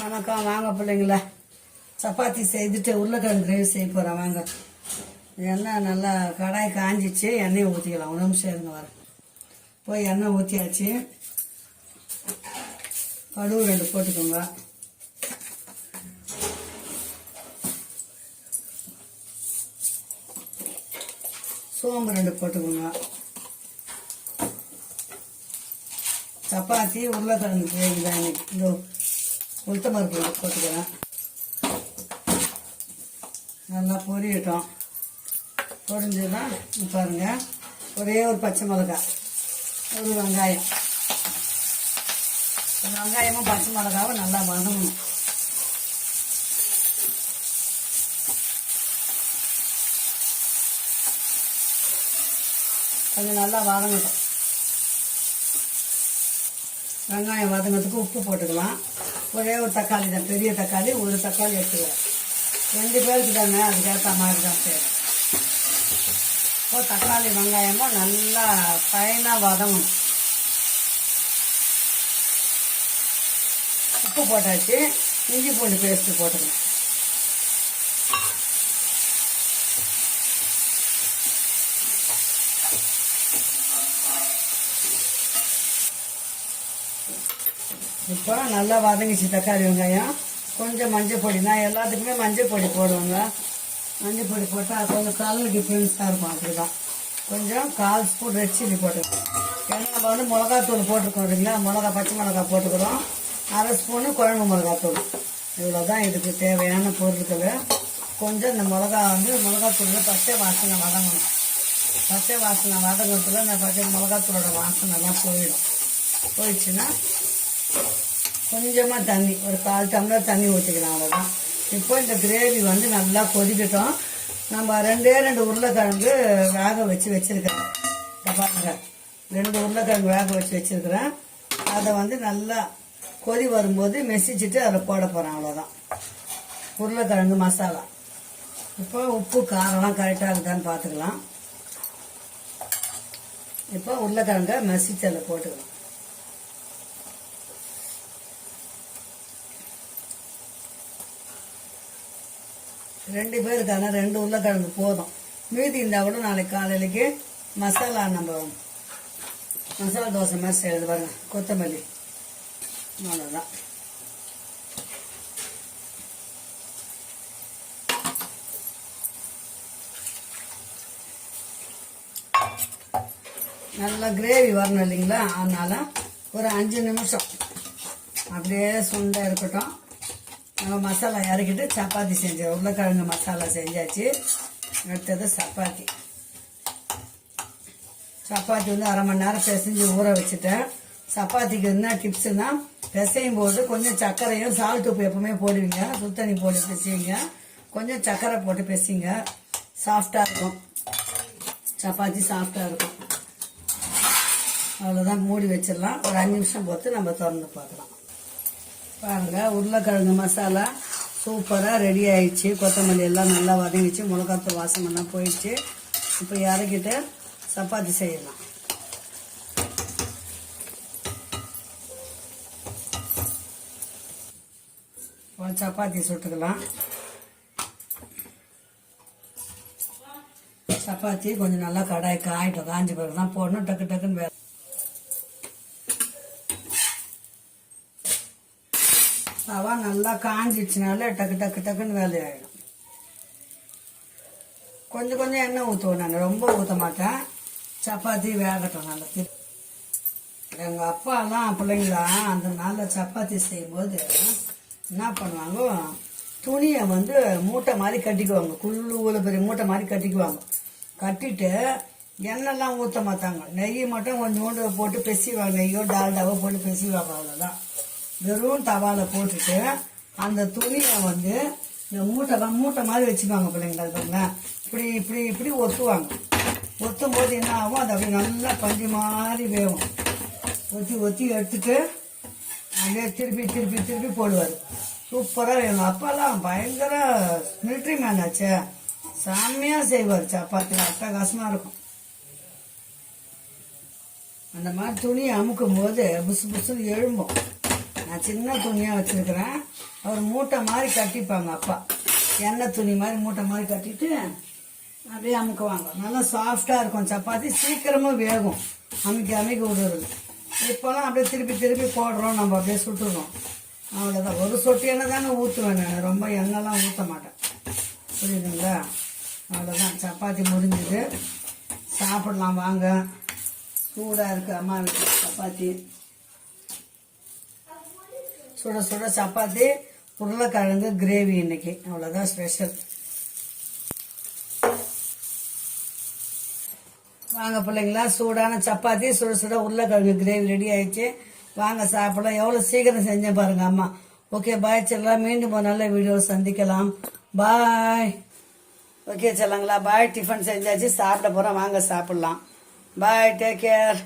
வணக்கம். வாங்க பிள்ளைங்களா, சப்பாத்தி செய்துட்டு உருளைக்கிழங்கு கிரேவி செய்ய போகிறேன். வாங்க. எண்ணெய் நல்லா கடாய் காஞ்சிச்சு, எண்ணெயை ஊற்றிக்கலாம். ஒரு நிமிஷம் இருங்க வரேன். போய் எண்ணெய் ஊற்றியாச்சு. கடுகு 2 போட்டுக்கோங்க. சோம்பு 2 போட்டுக்கோங்க. சப்பாத்தி உருளைக்கிழங்கு கிரேவி தான் இன்னைக்கு. இந்த உளுத்த பருப்பு போட்டுக்கிறேன். நல்லா பொரியட்டும். பொரிஞ்சுதான் பாருங்க, ஒரே ஒரு பச்சை மிளகாய், ஒரு வெங்காயம். வெங்காயமும் பச்சை மிளகாவும் நல்லா வதங்கணும். கொஞ்சம் நல்லா வதங்கட்டும். வெங்காயம் வதங்கிறதுக்கு உப்பு போட்டுக்கலாம். ஒரே ஒரு தக்காளி தான், பெரிய தக்காளி, ஒரு தக்காளி எடுத்துக்கிறேன். 2 பேருக்கு தானே, அதுக்கேற்ற மாதிரி தான் செய்யணும். இப்போ தக்காளி வெங்காயமும் நல்லா ஃபைனாக வதங்கணும். உப்பு போட்டாச்சு. இஞ்சி பூண்டு பேஸ்ட்டு போட்டுக்கலாம். இப்போ நல்லா வதங்கிச்சு தக்காளி வெங்காயம். கொஞ்சம் மஞ்சள் பொடி, நான் எல்லாத்துக்குமே மஞ்சள் பொடி போடுவேங்க. மஞ்சள் பொடி போட்டால் கொஞ்சம் கலர் டிஃப்ரென்ஸாக இருக்கும். அப்படிதான் கொஞ்சம் 1/4 ஸ்பூன் ரெட் சில்லி போட்டுக்கிறோம். ஏன்னா நம்ம வந்து மிளகாத்தூள் போட்டுருக்கோம் இல்லைங்களா, பச்சை மிளகா போட்டுக்கிறோம். 1/2 ஸ்பூனு குழம்பு மிளகாத்தூள். இவ்வளோதான் இதுக்கு தேவையான பொருட்கள். கொஞ்சம் இந்த மிளகாத்தூள் பச்சை வாசனை வதங்கணும். பச்சை வாசனை வதங்கிறதுல இந்த பச்சை மிளகாத்தூளோட வாசனைலாம் போயிடுச்சுன்னா கொஞ்சமாக தண்ணி, ஒரு 1/4 டம்ளர் தண்ணி ஊற்றிக்கலாம். அவ்வளோதான். இப்போ இந்த கிரேவி வந்து நல்லா கொதிக்கட்டும். நம்ம 2 உருளைக்கிழங்கு வேக வச்சுருக்கிறேன். பாருங்க, 2 உருளைக்கிழங்கு வேக வச்சுருக்கிறேன். அதை வந்து நல்லா கொதி வரும்போது மெசிச்சுட்டு அதில் போட போகிறேன். அவ்வளோதான் உருளைக்கிழங்கு மசாலா. இப்போ உப்பு காரம்லாம் கரெக்டாக இருக்குதான்னு பார்த்துக்கலாம். இப்போ உருளைக்கிழங்க மெசிச்சு அதில் போட்டுக்கலாம். ரெண்டு பேருக்கான 2 உருளைக்கிழங்கு போதும். மீதி இருந்தால் கூட நாளைக்கு காலையிலக்கு மசாலா தோசை மாதிரி செய்யறது பாருங்க. கொத்தமல்லி, அவ்வளோதான். நல்லா கிரேவி வரணும் இல்லைங்களா, அதனால ஒரு 5 நிமிஷம் அப்படியே சுண்டா இருக்கட்டும். நம்ம மசாலா இறக்கிட்டு சப்பாத்தி செஞ்சோம். உருளைக்கிழங்கு மசாலா செஞ்சாச்சு. அடுத்தது சப்பாத்தி வந்து 1/2 மணி நேரம் பிசைஞ்சு ஊற வச்சுட்டேன். சப்பாத்திக்கு என்ன டிப்ஸ்னா, பிசையும் போது கொஞ்சம் சர்க்கரையும் சால்ட் உப்பு எப்பவுமே போடுவீங்க. சுத்தண்ணி போட்டு பிசைங்க. கொஞ்சம் சர்க்கரை போட்டு பிசைங்க. சாஃப்டாக இருக்கும் சப்பாத்தி, சாஃப்டாக இருக்கும். அவ்வளோதான். மூடி வச்சிடலாம். ஒரு 5 நிமிஷம் பொறுத்து நம்ம திறந்து பார்க்கலாம். பாருங்க, உருளைக்கிழங்கு மசாலா சூப்பராக ரெடி ஆயிடுச்சு. கொத்தமல்லி எல்லாம் நல்லா வதங்கிச்சு. மிளகாத்தூள் வாசமெல்லாம் போயிடுச்சு. இப்போ இறக்கிட்டு சப்பாத்தி செய்யலாம். சப்பாத்தி சுட்டுக்கலாம். சப்பாத்தி கொஞ்சம் நல்லா கடாய் காஞ்ச பிறகு தான் போடணும். டக்கு டக்குன்னு தவா நல்லா காஞ்சிடுச்சுனால டக்குன்னு வேலையாயிடும். கொஞ்சம் எண்ணெய் ஊற்றுவேன். நான் ரொம்ப ஊற்ற மாட்டேன். சப்பாத்தி வேகட்டும் நல்லா. எங்கள் அப்பாலாம் பிள்ளைங்களா அந்த நாளில் சப்பாத்தி செய்யும்போது என்ன பண்ணுவாங்க, துணியை வந்து மூட்டை மாதிரி கட்டிக்குவாங்க. குள்ளு பெரிய மூட்டை மாதிரி கட்டிக்குவாங்க. கட்டிட்டு எண்ணெய்லாம் ஊற்ற மாட்டாங்க. நெய் மட்டும் கொஞ்சோண்டு போட்டு பெசிவாங்க. நெய்யோ டால்டாவோ போட்டு பெசிவாங்க. அவ்வளோதான். வெறும் தவால போட்டுட்டு அந்த துணியை வந்து இந்த மூட்டை மாதிரி வச்சுக்குவாங்க பிள்ளைங்களா. இப்படி ஒத்துவாங்க. ஒத்தும் போது என்ன ஆகும், அது அப்படியே நல்லா பஞ்சு மாதிரி வேகும். ஒத்தி எடுத்துட்டு அப்படியே திருப்பி போடுவார். சூப்பராக. எங்கள் அப்பாலாம் பயங்கர மிலிட்ரி மேன் ஆச்சே. செம்மையாக செய்வார் சப்பாத்தி. அட்டகாசமாக இருக்கும். அந்த மாதிரி துணியை அமுக்கும் போது புசு புசுன்னு எழும்பும். நான் சின்ன துணியாக வச்சுருக்கிறேன். அவர் மூட்டை மாதிரி கட்டிப்பாங்க அப்பா, எண்ணெய் துணி மாதிரி மூட்டை மாதிரி கட்டிட்டு அப்படியே அமுக்குவாங்க. நல்லா சாஃப்டாக இருக்கும் சப்பாத்தி, சீக்கிரமாக வேகும். அமுக்கி விடுறது. இப்போலாம் அப்படியே திருப்பி போடுறோம், நம்ம அப்படியே சுட்டுறோம். அவ்வளோதான். ஒரு சொட்டு எண்ணெய் தானே ஊற்றுவேன் நான், ரொம்ப எண்ணெய்லாம் ஊற்ற மாட்டேன். புரியுதுங்களா? அவ்வளோதான், சப்பாத்தி முடிஞ்சுது. சாப்பிடலாம் வாங்க. சூடாக இருக்குது அம்மா வீட்டில் சப்பாத்தி. சுட சுட சப்பாத்தி, உருளைக்கிழங்கு கிரேவி இன்னைக்கு. அவ்வளோதான் ஸ்பெஷல். வாங்க பிள்ளைங்களா, சூடான சப்பாத்தி, சுட சுட உருளைக்கிழங்கு கிரேவி ரெடி ஆயிடுச்சு. வாங்க சாப்பிடலாம். எவ்வளோ சீக்கிரம் செஞ்சேன் பாருங்க அம்மா. ஓகே, பாய் செல்லாம். மீண்டும் ஒரு நல்ல வீடியோவில் சந்திக்கலாம். பாய். ஓகே செல்லாங்களா, பாய். டிஃபன் செஞ்சாச்சு, சாப்பிட போகிறோம். வாங்க சாப்பிடலாம். பாய், டேக் கேர்.